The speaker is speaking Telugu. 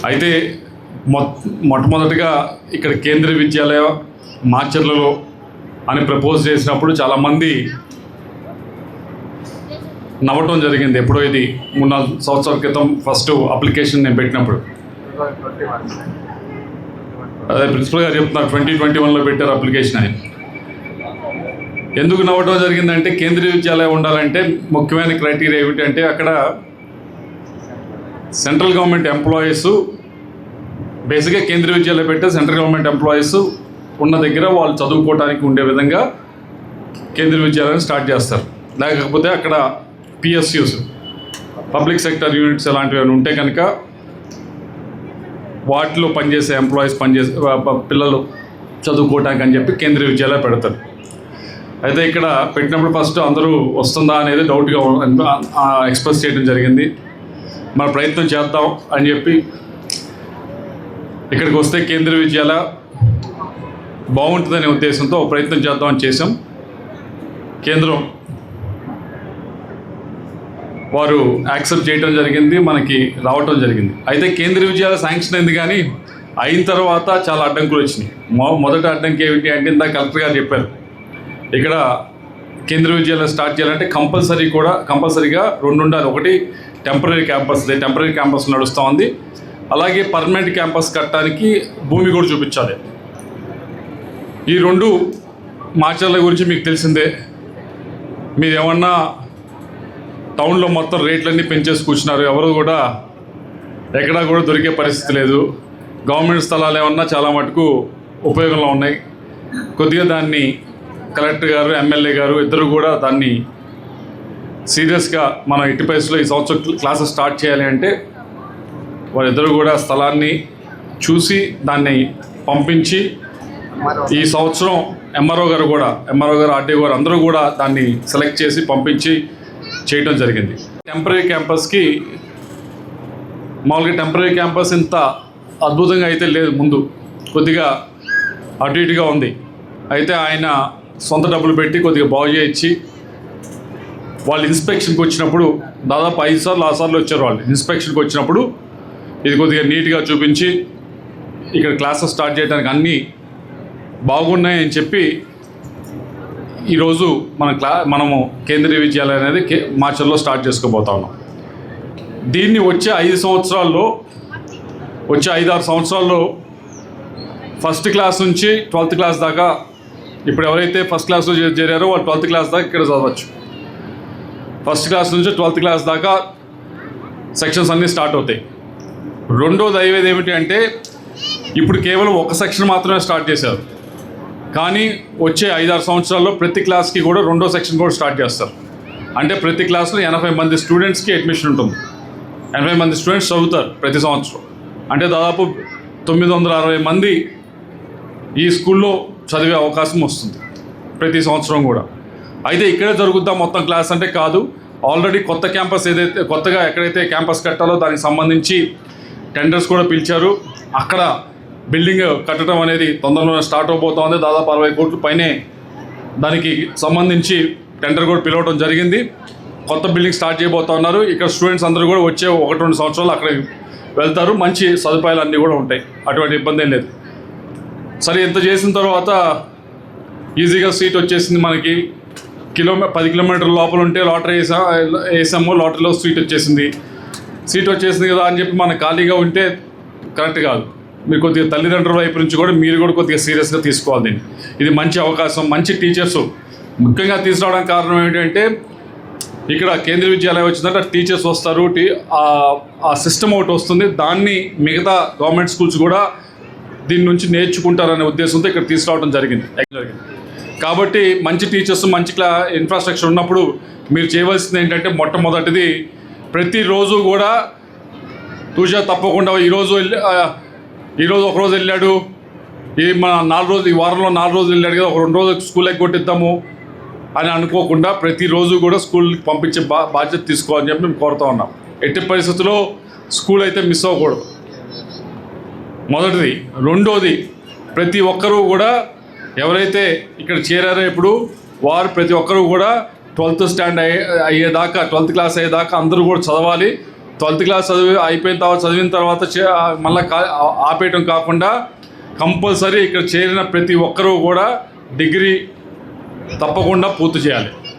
అయితే మొట్టమొదటిగా ఇక్కడ కేంద్రీయ విద్యాలయ మాచర్లలో అని ప్రపోజ్ చేసినప్పుడు చాలామంది నవ్వటం జరిగింది. ఎప్పుడో ఇది 3-4 సంవత్సరాల క్రితం ఫస్ట్ అప్లికేషన్ నేను పెట్టినప్పుడు. అదే ప్రిన్సిపల్ గారు చెప్తున్నారు 2021లో పెట్టారు అప్లికేషన్ అని. ఎందుకు నవ్వటం జరిగిందంటే కేంద్రీయ విద్యాలయం ఉండాలంటే ముఖ్యమైన క్రైటీరియా ఏమిటంటే అక్కడ సెంట్రల్ గవర్నమెంట్ ఎంప్లాయీస్ బేసిక్గా కేంద్రీయ విద్యాలయం పెట్టే సెంట్రల్ గవర్నమెంట్ ఎంప్లాయీస్ ఉన్న దగ్గర వాళ్ళు చదువుకోవడానికి ఉండే విధంగా కేంద్రీయ విద్యాలయం స్టార్ట్ చేస్తారు. లేకపోతే అక్కడ పిఎస్యూస్ పబ్లిక్ సెక్టర్ యూనిట్స్ అలాంటివి ఉంటే కనుక వాటిలో పనిచేసే ఎంప్లాయీస్ పిల్లలు చదువుకోవటానికి అని చెప్పి కేంద్రీయ విద్యాలయం పెడతారు. అయితే ఇక్కడ పెట్టినప్పుడు ఫస్ట్ అందరూ వస్తుందా అనేది డౌట్గా ఎక్స్ప్రెస్ చేయడం జరిగింది. మన ప్రయత్నం చేద్దాం అని చెప్పి ఇక్కడికి వస్తే కేంద్రీయ విద్యాలయం బాగుంటుందనే ఉద్దేశంతో ప్రయత్నం చేద్దామని చేసాం. కేంద్రం వారు యాక్సెప్ట్ చేయడం జరిగింది, మనకి రావటం జరిగింది. అయితే కేంద్రీయ విద్యాలయం శాంక్షన్ అయింది కానీ అయిన తర్వాత చాలా అడ్డంకులు వచ్చినాయి. మొదటి అడ్డంకి ఏమిటి అంటే ఇందాక కలెక్టర్ గారు చెప్పారు, ఇక్కడ కేంద్రీయ విద్యాలయం స్టార్ట్ చేయాలంటే కంపల్సరీగా 2 ఉండాలి. ఒకటి టెంపరీ క్యాంపస్ నడుస్తూ ఉంది, అలాగే పర్మనెంట్ క్యాంపస్ కట్టడానికి భూమి కూడా చూపించాలి. ఈ 2 మాచర్ల గురించి మీకు తెలిసిందే. మీరు ఏమన్నా టౌన్లో మొత్తం రేట్లన్నీ పెంచేసి కూర్చున్నారు, ఎవరు కూడా ఎక్కడా కూడా దొరికే పరిస్థితి లేదు. గవర్నమెంట్ స్థలాలు ఏమన్నా చాలా మటుకు ఉపయోగంలో ఉన్నాయి. కొద్దిగా దాన్ని కలెక్టర్ గారు ఎమ్మెల్యే గారు ఇద్దరు కూడా దాన్ని సీరియస్గా మనం ఎట్టి పరిస్థితుల్లో ఈ సంవత్సరం క్లాసెస్ స్టార్ట్ చేయాలి అంటే వాళ్ళిద్దరూ కూడా స్థలాన్ని చూసి దాన్ని పంపించి ఈ సంవత్సరం ఎంఆర్ఓ గారు ఆర్డీఓ గారు అందరూ కూడా దాన్ని సెలెక్ట్ చేసి పంపించి చేయడం జరిగింది. టెంపరీ క్యాంపస్కి మామూలుగా టెంపరీ క్యాంపస్ ఇంత అద్భుతంగా అయితే లేదు, ముందు కొద్దిగా అటు ఇటుగా ఉంది. అయితే ఆయన సొంత డబ్బులు పెట్టి కొద్దిగా బాగు చేయించి వాళ్ళు ఇన్స్పెక్షన్కి వచ్చినప్పుడు దాదాపు 5 సార్లు 6 సార్లు వచ్చారు. వాళ్ళు ఇన్స్పెక్షన్కి వచ్చినప్పుడు ఇది కొద్దిగా నీట్గా చూపించి ఇక్కడ క్లాసెస్ స్టార్ట్ చేయడానికి అన్నీ బాగున్నాయని చెప్పి ఈరోజు మనము కేంద్రీయ విద్యాలయం అనేది మార్చిలో స్టార్ట్ చేసుకోబోతా ఉన్నాం. దీన్ని వచ్చే 5 సంవత్సరాల్లో ఫస్ట్ క్లాస్ నుంచి 12th క్లాస్ దాకా ఇప్పుడు ఎవరైతే ఫస్ట్ క్లాస్లో చేరారో వాళ్ళు 12th క్లాస్ దాకా ఇక్కడ చదవచ్చు. ఫస్ట్ క్లాస్ నుంచి 12th క్లాస్ దాకా సెక్షన్స్ అన్నీ స్టార్ట్ అవుతాయి. రెండోది అయ్యేది ఏమిటి అంటే ఇప్పుడు కేవలం ఒక సెక్షన్ మాత్రమే స్టార్ట్ చేశారు, కానీ వచ్చే 5-6 సంవత్సరాల్లో ప్రతి క్లాస్కి కూడా 2వ సెక్షన్ కూడా స్టార్ట్ చేస్తారు. అంటే ప్రతి క్లాస్లో 80 మంది స్టూడెంట్స్కి అడ్మిషన్ ఉంటుంది. 80 మంది స్టూడెంట్స్ చదువుతారు ప్రతి సంవత్సరం. అంటే దాదాపు 960 మంది ఈ స్కూల్లో చదివే అవకాశం వస్తుంది ప్రతి సంవత్సరం కూడా. అయితే ఇక్కడే జరుగుద్దా మొత్తం క్లాస్ అంటే కాదు. ఆల్రెడీ కొత్త క్యాంపస్ కొత్తగా ఎక్కడైతే క్యాంపస్ కట్టాలో దానికి సంబంధించి టెండర్స్ కూడా పిలిచారు. అక్కడ బిల్డింగ్ కట్టడం అనేది తొందరలోనే స్టార్ట్ అవబోతోంది. దాదాపు 60 కోట్ల పైనే దానికి సంబంధించి టెండర్ కూడా పిలవడం జరిగింది. కొత్త బిల్డింగ్ స్టార్ట్ చేయబోతా ఉన్నారు. ఇక్కడ స్టూడెంట్స్ అందరూ కూడా వచ్చే 1-2 సంవత్సరాలు అక్కడికి వెళ్తారు. మంచి సదుపాయాలు అన్నీ కూడా ఉంటాయి, అటువంటి ఇబ్బంది ఏం లేదు. సరే, ఇంత చేసిన తర్వాత ఈజీగా సీట్ వచ్చేసింది మనకి. 10 కిలోమీటర్ల లోపల ఉంటే లాటరీ వేసాము, లాటరీలో సీట్ వచ్చేసింది కదా అని చెప్పి మనం ఖాళీగా ఉంటే కరెక్ట్ కాదు. మీరు కొద్దిగా తల్లిదండ్రుల వైపు నుంచి కూడా మీరు కూడా కొద్దిగా సీరియస్గా తీసుకోవాలి దీన్ని. ఇది మంచి అవకాశం, మంచి టీచర్స్ ముఖ్యంగా తీసుకురావడానికి కారణం ఏంటంటే ఇక్కడ కేంద్రీయ విద్యాలయం వచ్చిందంటే టీచర్స్ వస్తారు, ఆ సిస్టమ్ ఒకటి వస్తుంది. దాన్ని మిగతా గవర్నమెంట్ స్కూల్స్ కూడా దీని నుంచి నేర్చుకుంటారనే ఉద్దేశంతో ఇక్కడ తీసుకురావడం జరిగింది. కాబట్టి మంచి టీచర్స్, మంచి ఇన్ఫ్రాస్ట్రక్చర్ ఉన్నప్పుడు మీరు చేయవలసింది ఏంటంటే మొట్టమొదటిది ప్రతిరోజు కూడా తూచా తప్పకుండా ఈరోజు ఒకరోజు వెళ్ళాడు, ఈ వారంలో 4 రోజులు వెళ్ళాడు కదా, ఒక 2 రోజులు స్కూల్ ఎగ్గొట్టిద్దాము అని అనుకోకుండా ప్రతిరోజు కూడా స్కూల్కి పంపించే బాధ్యత తీసుకోవాలని చెప్పి మేము కోరుతూ ఉన్నాం. ఎట్టి పరిస్థితుల్లో స్కూల్ అయితే మిస్ అవ్వకూడదు, మొదటిది. రెండోది, ప్రతి ఒక్కరూ కూడా ఎవరైతే ఇక్కడ చేరారో ఇప్పుడు వారు ప్రతి ఒక్కరూ కూడా 12th స్టాండ్ అయ్యేదాకా 12th క్లాస్ అయ్యేదాకా అందరూ కూడా చదవాలి. 12th క్లాస్ చదివిన తర్వాత మళ్ళీ ఆపేయటం కాకుండా కంపల్సరీ ఇక్కడ చేరిన ప్రతి ఒక్కరూ కూడా డిగ్రీ తప్పకుండా పూర్తి చేయాలి.